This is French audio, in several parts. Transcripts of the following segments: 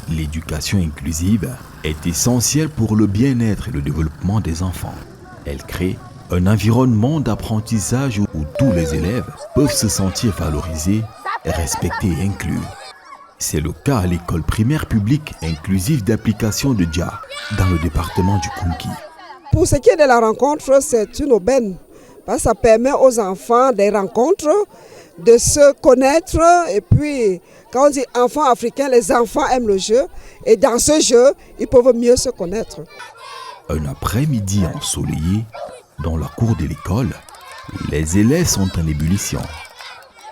L'éducation inclusive est essentielle pour le bien-être et le développement des enfants. Elle crée un environnement d'apprentissage où tous les élèves peuvent se sentir valorisés, respectés et inclus. C'est le cas à l'école primaire publique inclusive d'application de Dja, dans le département du Kunki. Pour ce qui est de la rencontre, c'est une aubaine. Parce que ça permet aux enfants des rencontres, de se connaître. Et puis, quand on dit enfants africains, les enfants aiment le jeu. Et dans ce jeu, ils peuvent mieux se connaître. Un après-midi ensoleillé, dans la cour de l'école, les élèves sont en ébullition.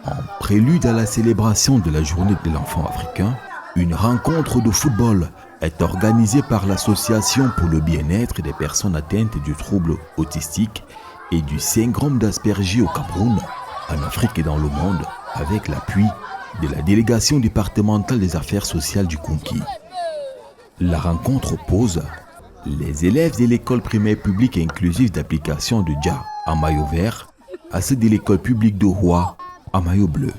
En prélude à la célébration de la journée de l'enfant africain, une rencontre de football est organisée par l'Association pour le bien-être des personnes atteintes du trouble autistique et du syndrome d'Asperger au Cameroun, en Afrique et dans le monde, avec l'appui de la délégation départementale des affaires sociales du Kunki. La rencontre oppose les élèves de l'école primaire publique inclusive d'application de Dja en maillot vert à ceux de l'école publique de Roi en maillot bleu.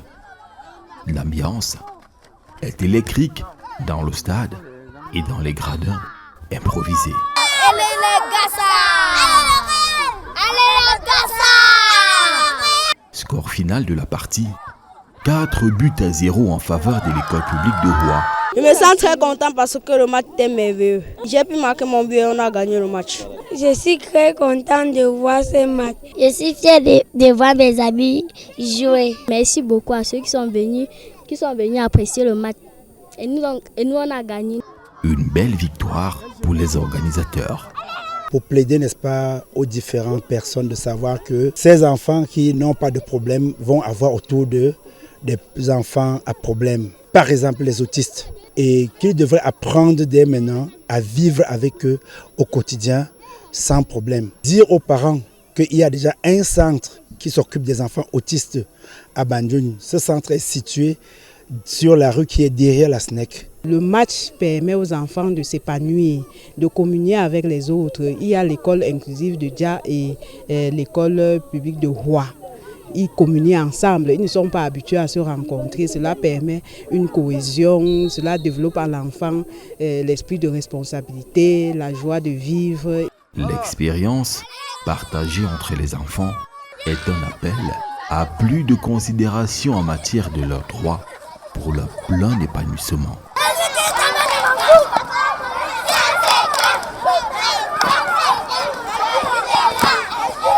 L'ambiance est électrique dans le stade et dans les gradins improvisés. Score final de la partie, 4-0 en faveur de l'école publique de Roi. Je me sens très content parce que le match était merveilleux. J'ai pu marquer mon but et on a gagné le match. Je suis très content de voir ce match. Je suis fière de voir mes amis jouer. Merci beaucoup à ceux qui sont venus apprécier le match. Et nous, on a gagné. Une belle victoire pour les organisateurs. Pour plaider, n'est-ce pas, aux différentes personnes de savoir que ces enfants qui n'ont pas de problème vont avoir autour d'eux des enfants à problème. Par exemple, les autistes. Et qu'ils devraient apprendre dès maintenant à vivre avec eux au quotidien sans problème. Dire aux parents qu'il y a déjà un centre qui s'occupe des enfants autistes à Bandjoun. Ce centre est situé sur la rue qui est derrière la SNEC. Le match permet aux enfants de s'épanouir, de communier avec les autres. Il y a l'école inclusive de Dja et l'école publique de Roi. Ils communient ensemble, ils ne sont pas habitués à se rencontrer. Cela permet une cohésion, cela développe à l'enfant l'esprit de responsabilité, la joie de vivre. L'expérience partagée entre les enfants est un appel à plus de considération en matière de leurs droits pour leur plein épanouissement.